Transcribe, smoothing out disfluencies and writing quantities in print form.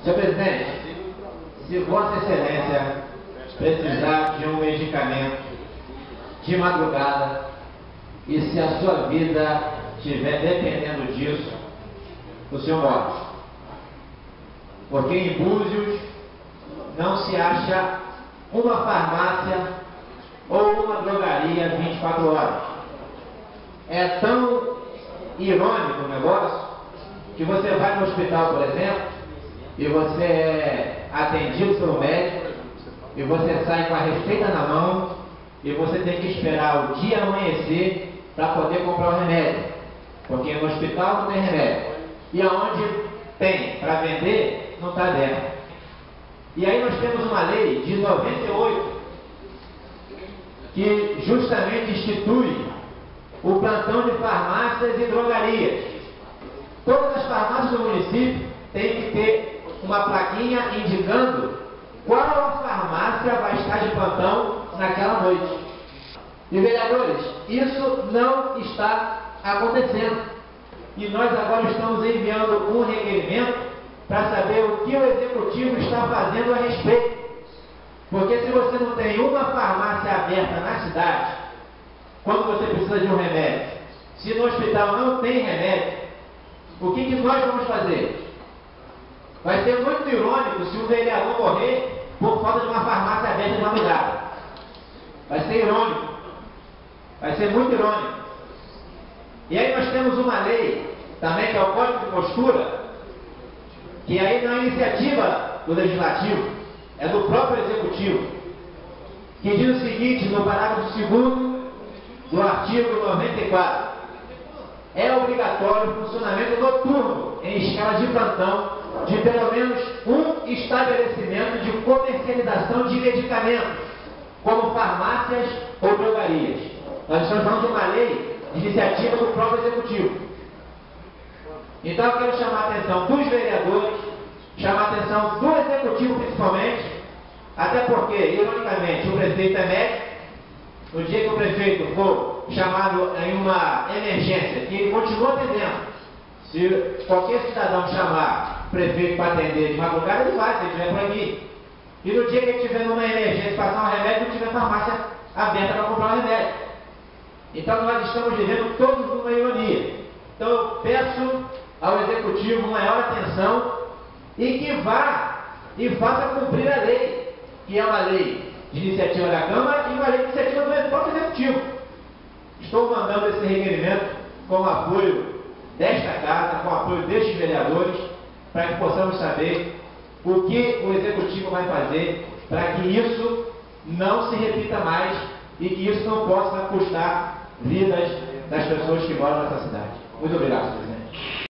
Senhor presidente, se Vossa Excelência precisar de um medicamento de madrugada e se a sua vida estiver dependendo disso, o senhor morre. Porque em Búzios não se acha uma farmácia ou uma drogaria 24 horas. É tão irônico o negócio que você vai no hospital, por exemplo, e você é atendido pelo médico, e você sai com a receita na mão, e você tem que esperar o dia amanhecer para poder comprar o remédio. Porque no hospital não tem remédio. E aonde tem para vender, não está dentro. E aí nós temos uma lei de 98 que justamente institui o plantão de farmácias e drogarias. Todas as farmácias do município têm que ter uma plaquinha indicando qual a farmácia vai estar de plantão naquela noite. E vereadores, isso não está acontecendo. E nós agora estamos enviando um requerimento para saber o que o executivo está fazendo a respeito. Porque se você não tem uma farmácia aberta na cidade, quando você precisa de um remédio, se no hospital não tem remédio, o que nós vamos fazer? Vai ser muito irônico se um vereador morrer por falta de uma farmácia aberta de madrugada. Vai ser irônico. Vai ser muito irônico. E aí nós temos uma lei, também que é o Código de Postura, que aí não é iniciativa do Legislativo, é do próprio Executivo, que diz o seguinte, no parágrafo 2º do artigo 94, é obrigatório o funcionamento noturno em escala de plantão de pelo menos um estabelecimento de comercialização de medicamentos, como farmácias ou drogarias. Nós estamos falando de uma lei de iniciativa do próprio Executivo. Então eu quero chamar a atenção dos vereadores, chamar a atenção do Executivo principalmente, até porque, ironicamente, o prefeito é médico. No dia que o prefeito for chamado em uma emergência, que ele continua atendendo, se qualquer cidadão chamar o prefeito para atender de madrugada, ele vai, se ele estiver por aqui. E no dia que ele estiver numa emergência passar um remédio, não tiver farmácia aberta para comprar um remédio. Então nós estamos vivendo todos numa ironia. Então eu peço ao Executivo maior atenção e que vá e faça cumprir a lei, que é uma lei de iniciativa da Câmara e uma lei de iniciativa do próprio Executivo. Estou mandando esse requerimento com o apoio desta Casa, com o apoio destes vereadores, para que possamos saber o que o Executivo vai fazer para que isso não se repita mais e que isso não possa custar vidas das pessoas que moram nessa cidade. Muito obrigado, presidente.